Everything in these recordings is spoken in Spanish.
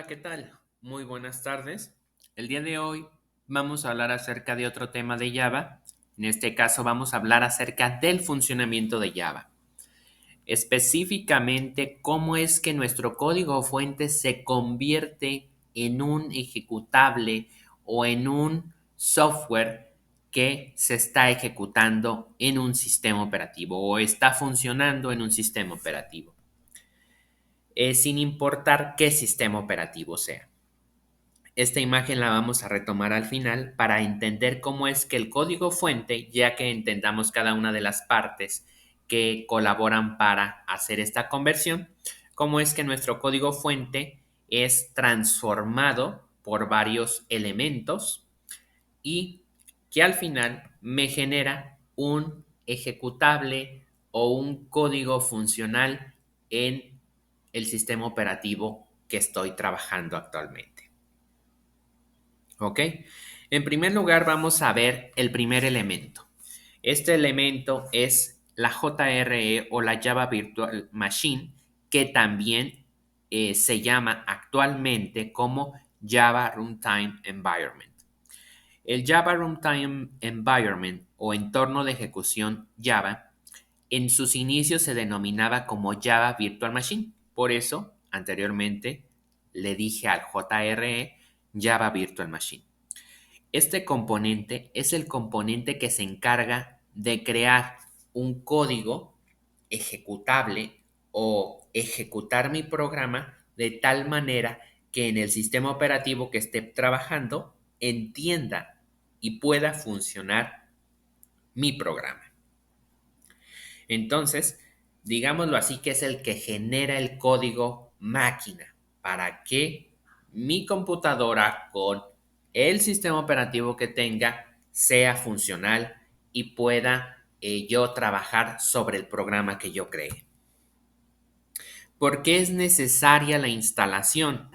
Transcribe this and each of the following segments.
¿Qué tal? Muy buenas tardes. El día de hoy vamos a hablar acerca de otro tema de Java. En este caso vamos a hablar acerca del funcionamiento de Java. Específicamente, cómo es que nuestro código fuente se convierte en un ejecutable o en un software que se está ejecutando en un sistema operativo o está funcionando en un sistema operativo, sin importar qué sistema operativo sea. Esta imagen la vamos a retomar al final para entender cómo es que el código fuente, ya que entendamos cada una de las partes que colaboran para hacer esta conversión, cómo es que nuestro código fuente es transformado por varios elementos y que al final me genera un ejecutable o un código funcional en el sistema operativo que estoy trabajando actualmente. ¿Ok? En primer lugar, vamos a ver el primer elemento. Este elemento es la JRE o la Java Virtual Machine, que también se llama actualmente como Java Runtime Environment. El Java Runtime Environment o entorno de ejecución Java, en sus inicios se denominaba como Java Virtual Machine. Por eso, anteriormente, le dije al JRE Java Virtual Machine. Este componente es el componente que se encarga de crear un código ejecutable o ejecutar mi programa de tal manera que en el sistema operativo que esté trabajando entienda y pueda funcionar mi programa. Entonces, digámoslo así, que es el que genera el código máquina para que mi computadora con el sistema operativo que tenga sea funcional y pueda yo trabajar sobre el programa que yo cree. ¿Por qué es necesaria la instalación?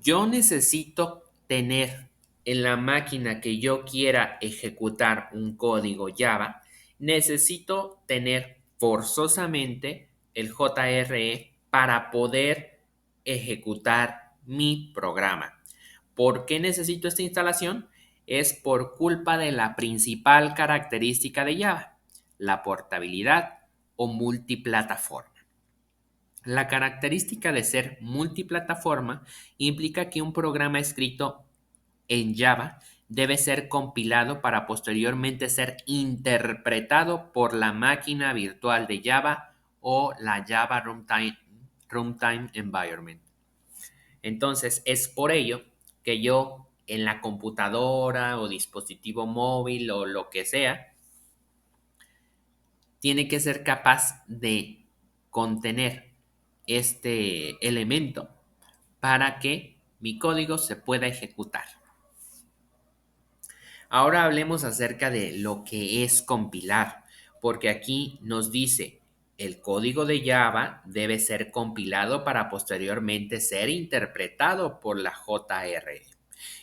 Yo necesito tener en la máquina que yo quiera ejecutar un código Java, necesito tener forzosamente el JRE para poder ejecutar mi programa. ¿Por qué necesito esta instalación? Es por culpa de la principal característica de Java, la portabilidad o multiplataforma. La característica de ser multiplataforma implica que un programa escrito en Java debe ser compilado para posteriormente ser interpretado por la máquina virtual de Java o la Java Runtime Environment. Entonces, es por ello que yo en la computadora o dispositivo móvil o lo que sea, tiene que ser capaz de contener este elemento para que mi código se pueda ejecutar. Ahora hablemos acerca de lo que es compilar, porque aquí nos dice, el código de Java debe ser compilado para posteriormente ser interpretado por la JRE.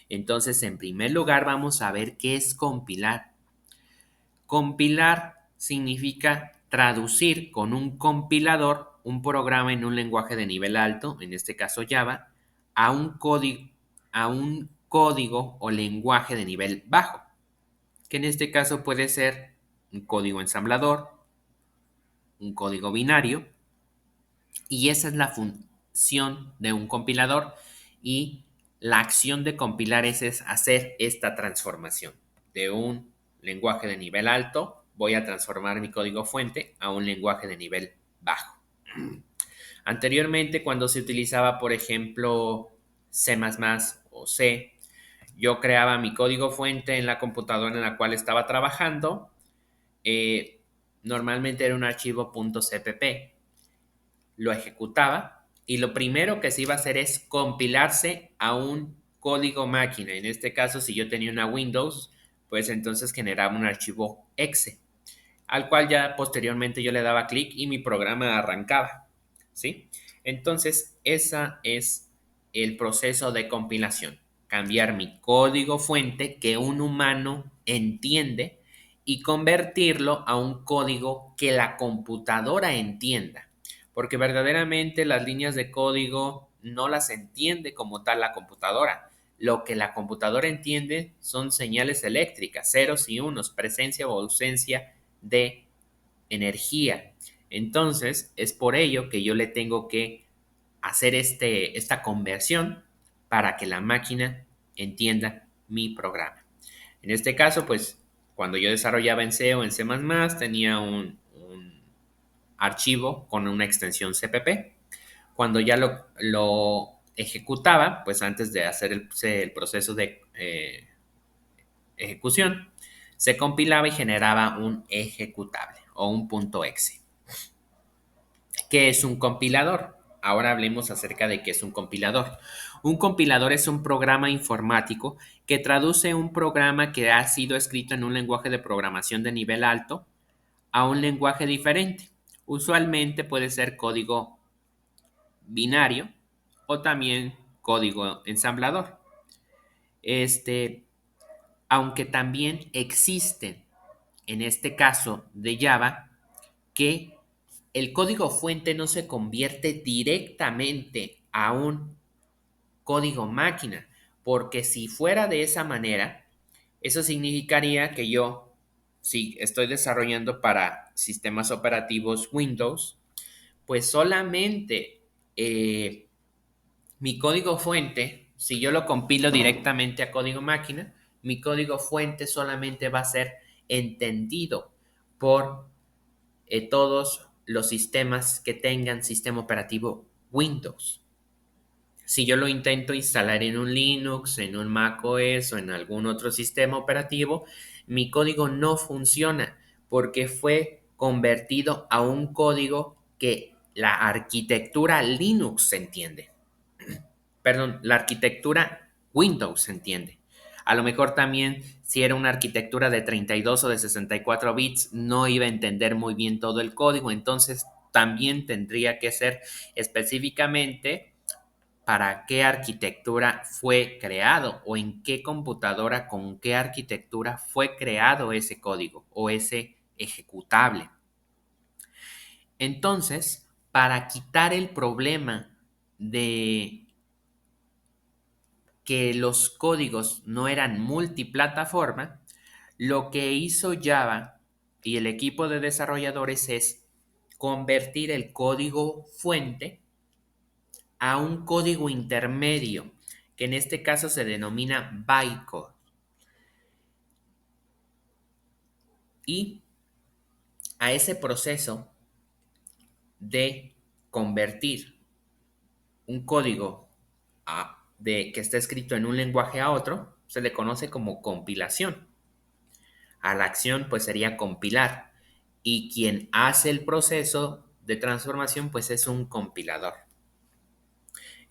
Entonces, en primer lugar, vamos a ver qué es compilar. Compilar significa traducir con un compilador un programa en un lenguaje de nivel alto, en este caso Java, a un código o lenguaje de nivel bajo, que en este caso puede ser un código ensamblador, un código binario, y esa es la función de un compilador y la acción de compilar es hacer esta transformación de un lenguaje de nivel alto, voy a transformar mi código fuente a un lenguaje de nivel bajo. Anteriormente, cuando se utilizaba, por ejemplo, C++ o C, yo creaba mi código fuente en la computadora en la cual estaba trabajando. eh, Normalmente era un archivo .cpp. Lo ejecutaba y lo primero que se iba a hacer es compilarse a un código máquina. En este caso, si yo tenía una Windows, pues entonces generaba un archivo exe, al cual ya posteriormente yo le daba clic y mi programa arrancaba, ¿sí? Entonces, ese es el proceso de compilación. Cambiar mi código fuente que un humano entiende y convertirlo a un código que la computadora entienda. Porque verdaderamente las líneas de código no las entiende como tal la computadora. Lo que la computadora entiende son señales eléctricas, ceros y unos, presencia o ausencia de energía. Entonces, es por ello que yo le tengo que hacer esta conversión para que la máquina entienda mi programa. En este caso, pues, cuando yo desarrollaba en C o en C++, tenía un archivo con una extensión CPP. Cuando ya lo ejecutaba, pues antes de hacer el proceso de ejecución, se compilaba y generaba un ejecutable o un .exe. ¿Qué es un compilador? Ahora hablemos acerca de qué es un compilador. Un compilador es un programa informático que traduce un programa que ha sido escrito en un lenguaje de programación de nivel alto a un lenguaje diferente. Usualmente puede ser código binario o también código ensamblador. Este, Aunque también existen, en este caso de Java, que el código fuente no se convierte directamente a un código máquina, porque si fuera de esa manera, eso significaría que yo, si estoy desarrollando para sistemas operativos Windows, pues solamente mi código fuente, si yo lo compilo directamente a código máquina, mi código fuente solamente va a ser entendido por todos los sistemas que tengan sistema operativo Windows. Si yo lo intento instalar en un Linux, en un Mac OS o en algún otro sistema operativo, mi código no funciona porque fue convertido a un código que la arquitectura Linux se entiende. Perdón, la arquitectura Windows se entiende. A lo mejor también si era una arquitectura de 32 o de 64 bits, no iba a entender muy bien todo el código, entonces también tendría que ser específicamente para qué arquitectura fue creado o en qué computadora con qué arquitectura fue creado ese código o ese ejecutable. Entonces, para quitar el problema de que los códigos no eran multiplataforma, lo que hizo Java y el equipo de desarrolladores es convertir el código fuente a un código intermedio, que en este caso se denomina bytecode. Y a ese proceso de convertir un código que está escrito en un lenguaje a otro, se le conoce como compilación. A la acción pues sería compilar y quien hace el proceso de transformación pues es un compilador.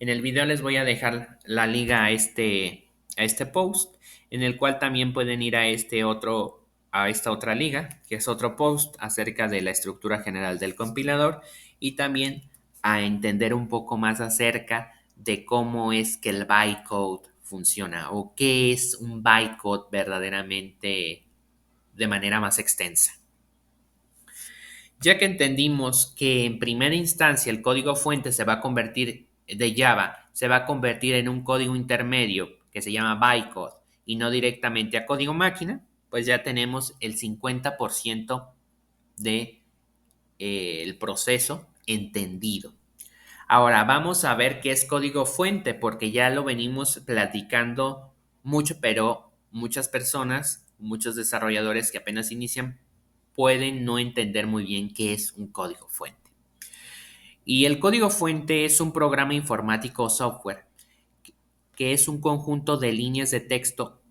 En el video les voy a dejar la liga a este post, en el cual también pueden ir a esta otra liga, que es otro post acerca de la estructura general del compilador y también a entender un poco más acerca de cómo es que el bytecode funciona o qué es un bytecode verdaderamente de manera más extensa. Ya que entendimos que en primera instancia el código fuente se va a convertir de Java, se va a convertir en un código intermedio que se llama bytecode y no directamente a código máquina, pues ya tenemos el 50% de, el proceso entendido. Ahora vamos a ver qué es código fuente, porque ya lo venimos platicando mucho, pero muchas personas, muchos desarrolladores que apenas inician, pueden no entender muy bien qué es un código fuente. Y el código fuente es un programa informático o software que es un conjunto de líneas de texto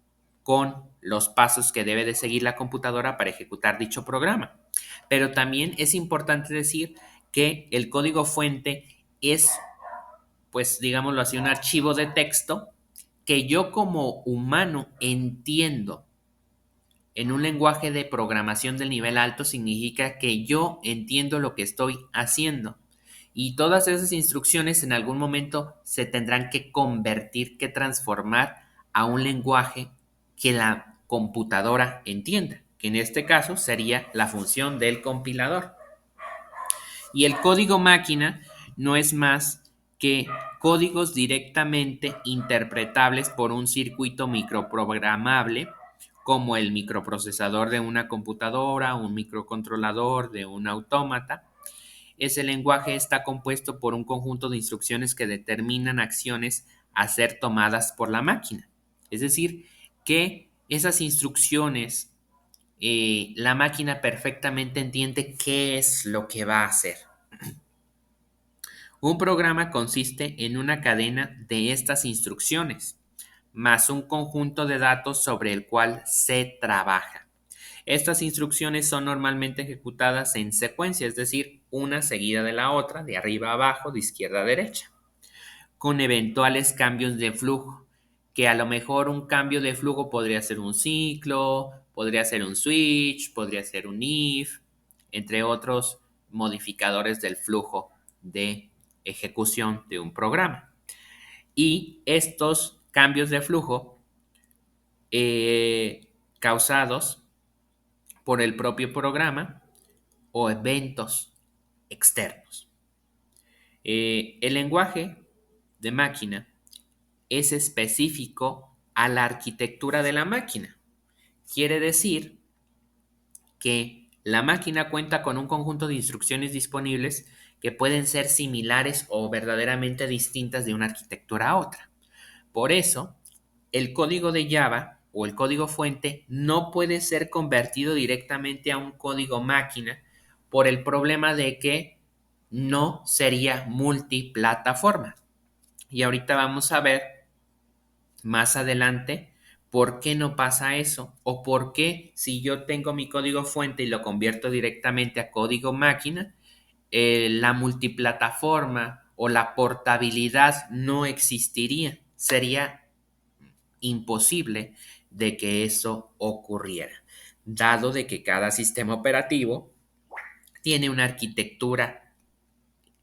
con los pasos que debe de seguir la computadora para ejecutar dicho programa. Pero también es importante decir que el código fuente es, pues digámoslo así, un archivo de texto que yo como humano entiendo en un lenguaje de programación del nivel alto. Significa que yo entiendo lo que estoy haciendo. Y todas esas instrucciones en algún momento se tendrán que convertir, que transformar a un lenguaje que la computadora entienda, que en este caso sería la función del compilador. Y el código máquina no es más que códigos directamente interpretables por un circuito microprogramable, como el microprocesador de una computadora, un microcontrolador de un autómata. Ese lenguaje está compuesto por un conjunto de instrucciones que determinan acciones a ser tomadas por la máquina. Es decir, que esas instrucciones, la máquina perfectamente entiende qué es lo que va a hacer. Un programa consiste en una cadena de estas instrucciones, más un conjunto de datos sobre el cual se trabaja. Estas instrucciones son normalmente ejecutadas en secuencia, es decir, una seguida de la otra, de arriba a abajo, de izquierda a derecha, con eventuales cambios de flujo, que a lo mejor un cambio de flujo podría ser un ciclo, podría ser un switch, podría ser un if, entre otros modificadores del flujo de ejecución de un programa. Y estos cambios de flujo causados por el propio programa o eventos externos. El lenguaje de máquina es específico a la arquitectura de la máquina. Quiere decir que la máquina cuenta con un conjunto de instrucciones disponibles que pueden ser similares o verdaderamente distintas de una arquitectura a otra. Por eso, el código de Java o el código fuente no puede ser convertido directamente a un código máquina por el problema de que no sería multiplataforma. Y ahorita vamos a ver más adelante por qué no pasa eso o por qué si yo tengo mi código fuente y lo convierto directamente a código máquina, la multiplataforma o la portabilidad no existiría. Sería imposible de que eso ocurriera, dado de que cada sistema operativo tiene una arquitectura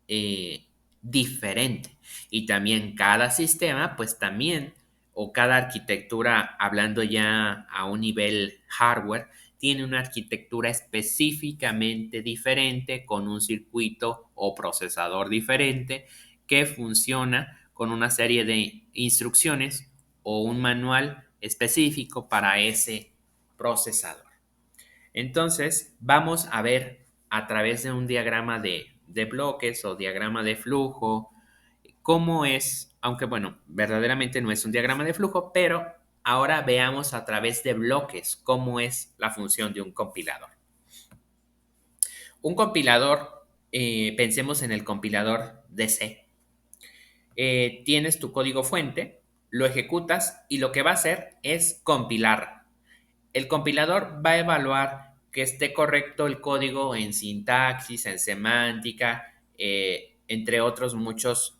eh, diferente y también cada sistema, pues también, o cada arquitectura, hablando ya a un nivel hardware, tiene una arquitectura específicamente diferente con un circuito o procesador diferente que funciona con una serie de instrucciones o un manual específico para ese procesador. Entonces, vamos a ver a través de un diagrama de bloques o diagrama de flujo cómo es, aunque bueno, verdaderamente no es un diagrama de flujo, pero ahora veamos a través de bloques cómo es la función de un compilador. Un compilador, pensemos en el compilador de C. Tienes tu código fuente, lo ejecutas y lo que va a hacer es compilar. El compilador va a evaluar que esté correcto el código en sintaxis, en semántica, entre otros muchos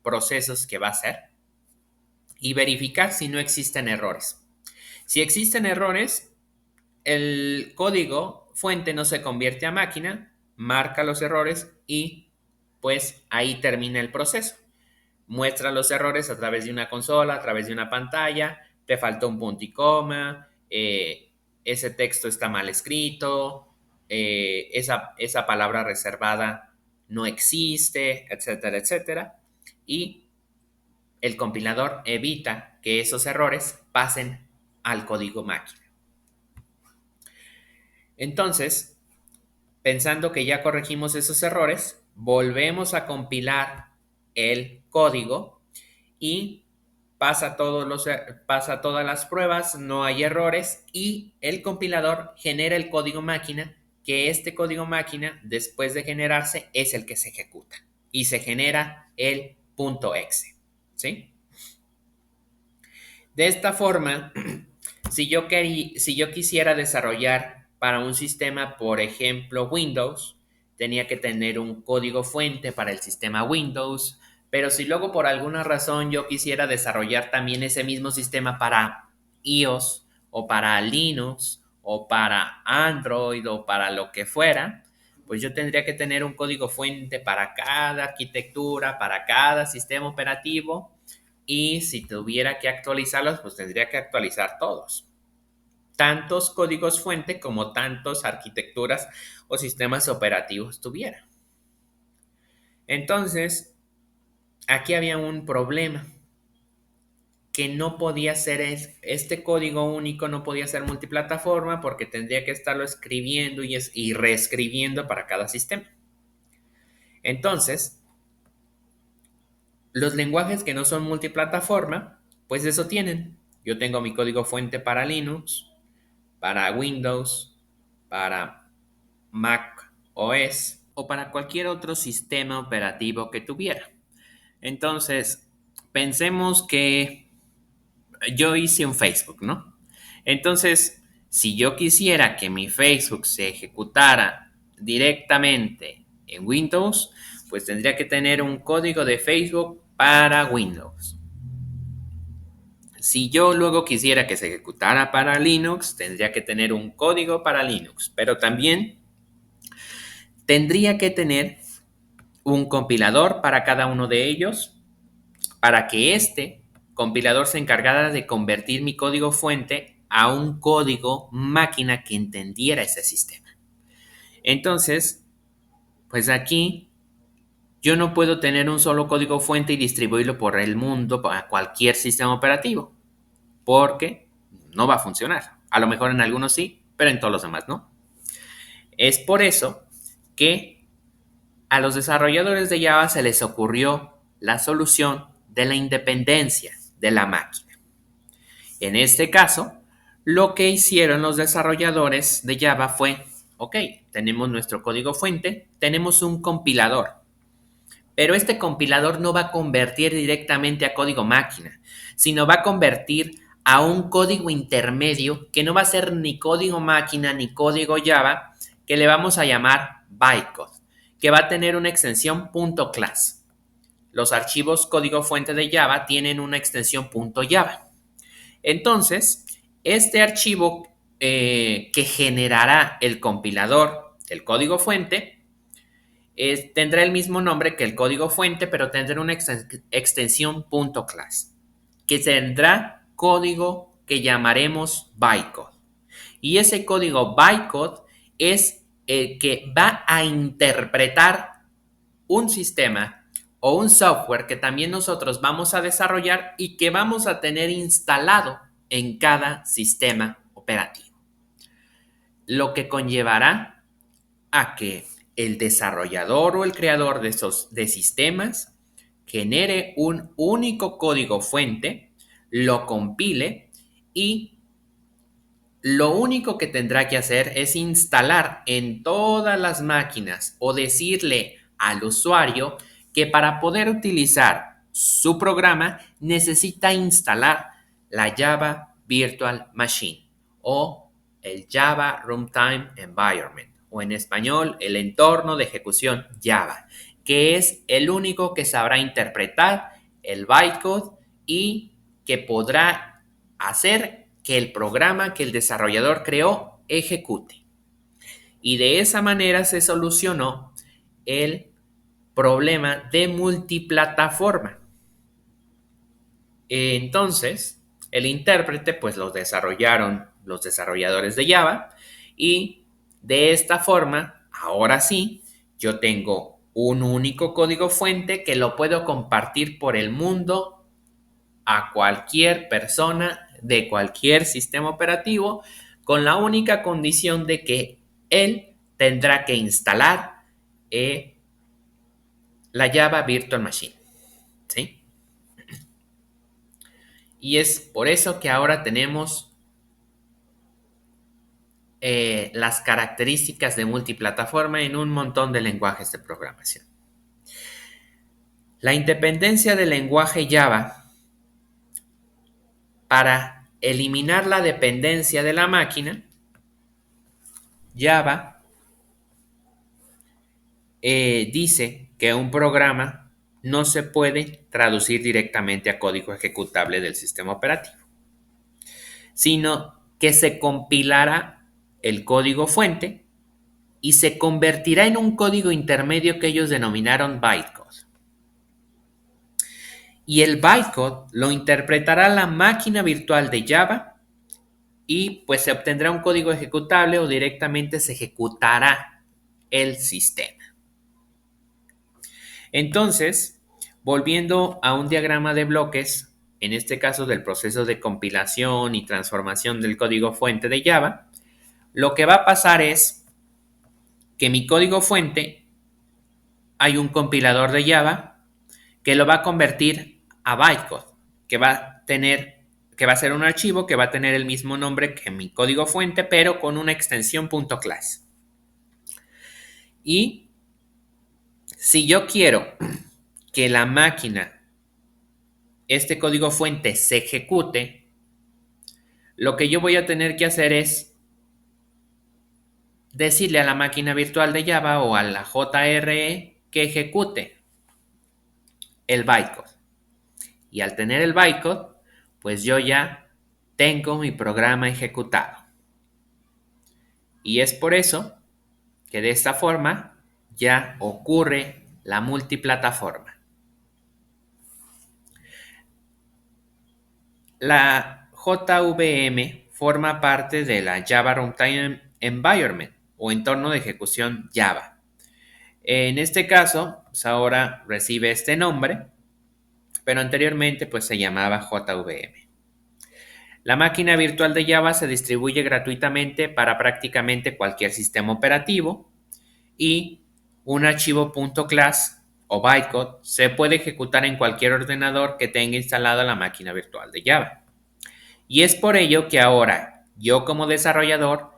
procesos que va a hacer y verificar si no existen errores. Si existen errores, el código fuente no se convierte a máquina, marca los errores y pues ahí termina el proceso. Muestra los errores a través de una consola, a través de una pantalla, te faltó un punto y coma, ese texto está mal escrito, esa palabra reservada no existe, etcétera, etcétera. Y el compilador evita que esos errores pasen al código máquina. Entonces, pensando que ya corregimos esos errores, volvemos a compilar el código y pasa todas las pruebas, no hay errores y el compilador genera el código máquina, que este código máquina, después de generarse, es el que se ejecuta y se genera el .exe, ¿sí? De esta forma, si yo quisiera desarrollar para un sistema, por ejemplo, Windows, tenía que tener un código fuente para el sistema Windows, pero si luego por alguna razón yo quisiera desarrollar también ese mismo sistema para iOS o para Linux o para Android o para lo que fuera, pues yo tendría que tener un código fuente para cada arquitectura, para cada sistema operativo y si tuviera que actualizarlos, pues tendría que actualizar todos. Tantos códigos fuente como tantos arquitecturas o sistemas operativos tuviera. Entonces, aquí había un problema, que no podía ser este código único, no podía ser multiplataforma porque tendría que estarlo escribiendo y reescribiendo para cada sistema. Entonces, los lenguajes que no son multiplataforma, pues eso tienen. Yo tengo mi código fuente para Linux, para Windows, para Mac OS o para cualquier otro sistema operativo que tuviera. Entonces, pensemos que yo hice un Facebook, ¿no? Entonces, si yo quisiera que mi Facebook se ejecutara directamente en Windows, pues tendría que tener un código de Facebook para Windows. Si yo luego quisiera que se ejecutara para Linux, tendría que tener un código para Linux, pero también tendría que tener un compilador para cada uno de ellos para que este compilador se encargara de convertir mi código fuente a un código máquina que entendiera ese sistema. Entonces, pues aquí yo no puedo tener un solo código fuente y distribuirlo por el mundo a cualquier sistema operativo, porque no va a funcionar. A lo mejor en algunos sí, pero en todos los demás no. Es por eso que a los desarrolladores de Java se les ocurrió la solución de la independencia de la máquina. En este caso, lo que hicieron los desarrolladores de Java fue, ok, tenemos nuestro código fuente, tenemos un compilador, pero este compilador no va a convertir directamente a código máquina, sino va a convertir a un código intermedio que no va a ser ni código máquina ni código Java, que le vamos a llamar bytecode, que va a tener una extensión .class. Los archivos código fuente de Java tienen una extensión .java. Entonces, este archivo que generará el compilador, el código fuente, tendrá el mismo nombre que el código fuente, pero tendrá una extensión .class, que tendrá código que llamaremos bytecode. Y ese código bytecode es el que va a interpretar un sistema o un software que también nosotros vamos a desarrollar y que vamos a tener instalado en cada sistema operativo. Lo que conllevará a que el desarrollador o el creador de sistemas genere un único código fuente, lo compile y lo único que tendrá que hacer es instalar en todas las máquinas o decirle al usuario que para poder utilizar su programa necesita instalar la Java Virtual Machine o el Java Runtime Environment o en español el entorno de ejecución Java, que es el único que sabrá interpretar el bytecode y que podrá hacer que el programa que el desarrollador creó ejecute. Y de esa manera se solucionó el problema de multiplataforma. Entonces, el intérprete pues lo desarrollaron los desarrolladores de Java y de esta forma, ahora sí, yo tengo un único código fuente que lo puedo compartir por el mundo a cualquier persona de cualquier sistema operativo con la única condición de que él tendrá que instalar la Java Virtual Machine. ¿Sí? Y es por eso que ahora tenemos las características de multiplataforma en un montón de lenguajes de programación. La independencia del lenguaje Java para eliminar la dependencia de la máquina, Java dice que un programa no se puede traducir directamente a código ejecutable del sistema operativo, sino que se compilará el código fuente y se convertirá en un código intermedio que ellos denominaron bytecode. Y el bytecode lo interpretará la máquina virtual de Java y pues se obtendrá un código ejecutable o directamente se ejecutará el sistema. Entonces, volviendo a un diagrama de bloques, en este caso del proceso de compilación y transformación del código fuente de Java, lo que va a pasar es que mi código fuente, hay un compilador de Java que lo va a convertir a bytecode, que va a ser un archivo que va a tener el mismo nombre que mi código fuente, pero con una extensión .class. Y si yo quiero que la máquina, este código fuente, se ejecute, lo que yo voy a tener que hacer es decirle a la máquina virtual de Java o a la JRE que ejecute el bytecode. Y al tener el bytecode, pues yo ya tengo mi programa ejecutado. Y es por eso que de esta forma ya ocurre la multiplataforma. La JVM forma parte de la Java Runtime Environment o entorno de ejecución Java. En este caso, pues ahora recibe este nombre, pero anteriormente pues se llamaba JVM. La máquina virtual de Java se distribuye gratuitamente para prácticamente cualquier sistema operativo y un archivo .class o bytecode se puede ejecutar en cualquier ordenador que tenga instalada la máquina virtual de Java. Y es por ello que ahora yo como desarrollador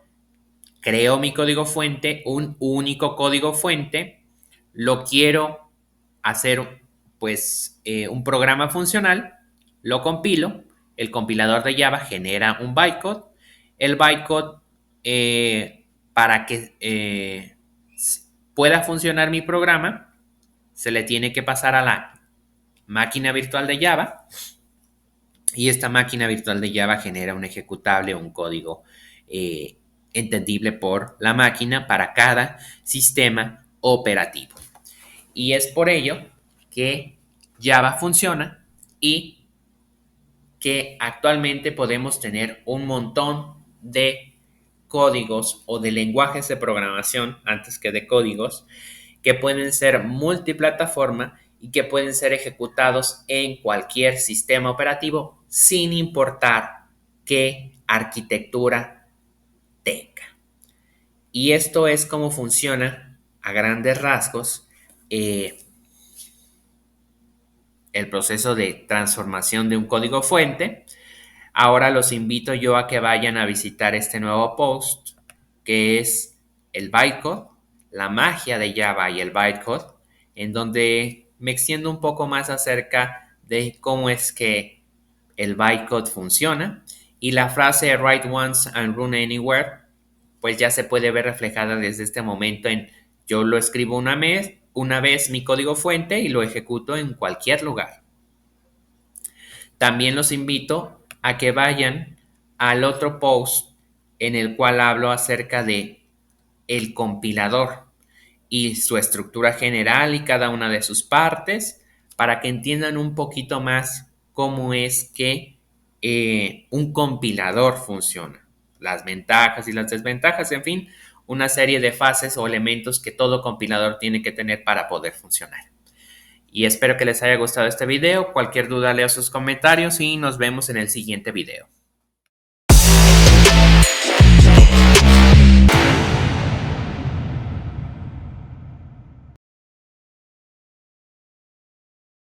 creo mi código fuente, un único código fuente, lo quiero hacer pues un programa funcional, lo compilo, el compilador de Java genera un bytecode, el bytecode para que pueda funcionar mi programa se le tiene que pasar a la máquina virtual de Java y esta máquina virtual de Java genera un ejecutable o un código entendible por la máquina para cada sistema operativo. Y es por ello que Java funciona y que actualmente podemos tener un montón de códigos o de lenguajes de programación antes que de códigos que pueden ser multiplataforma y que pueden ser ejecutados en cualquier sistema operativo sin importar qué arquitectura tenga. Y esto es cómo funciona a grandes rasgos el proceso de transformación de un código fuente. Ahora los invito yo a que vayan a visitar este nuevo post que es el bytecode, la magia de Java y el bytecode, en donde me extiendo un poco más acerca de cómo es que el bytecode funciona y la frase write once and run anywhere pues ya se puede ver reflejada desde este momento en yo lo escribo una vez mi código fuente y lo ejecuto en cualquier lugar. También los invito a que vayan al otro post en el cual hablo acerca de el compilador y su estructura general y cada una de sus partes para que entiendan un poquito más cómo es que un compilador funciona, las ventajas y las desventajas, en fin, una serie de fases o elementos que todo compilador tiene que tener para poder funcionar. Y espero que les haya gustado este video. Cualquier duda leo sus comentarios y nos vemos en el siguiente video.